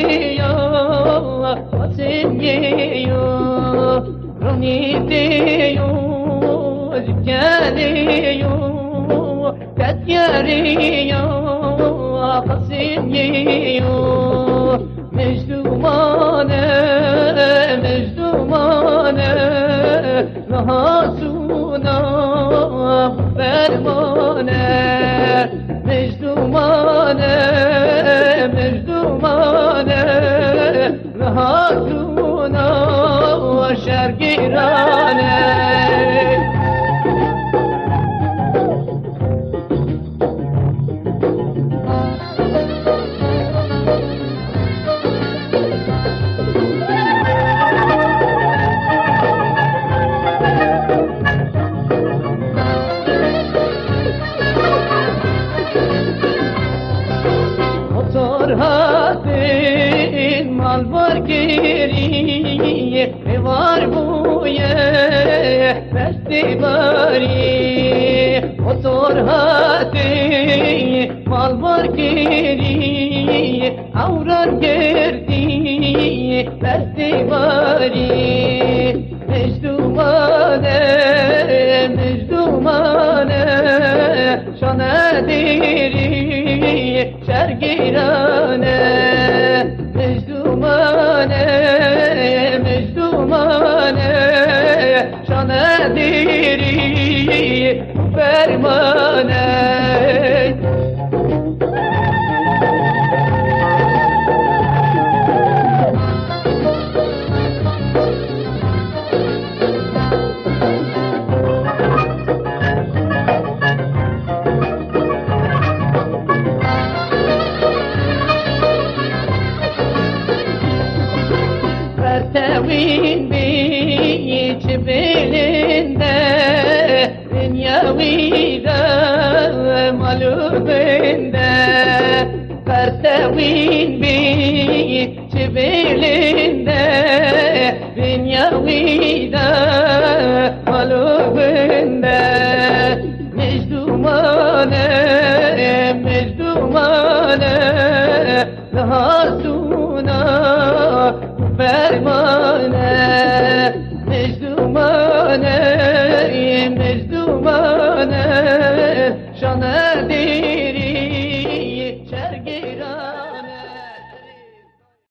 diyo Asim diyo Roni diyo Zikaliyo Tetyariyo Asim diyo Mecdumane Mecdumane Nahasuna Fermane Mecdumane Mecdumane Rahatuna Şergirane Hatin mal var geriye var bu ye festivali Otur hatin mal var geriye avrar gerdi festivali Mecdumane Mecdumane şanediri şergirane Mecdumane Mecdumane şanediri fermane Tevin biç belinde Dünyavide malubinde Tevin biç belinde Dünyavide malubinde Mecdumane Mecdumane Rahatuna Fermane Mecdumane Mecdumane şanedi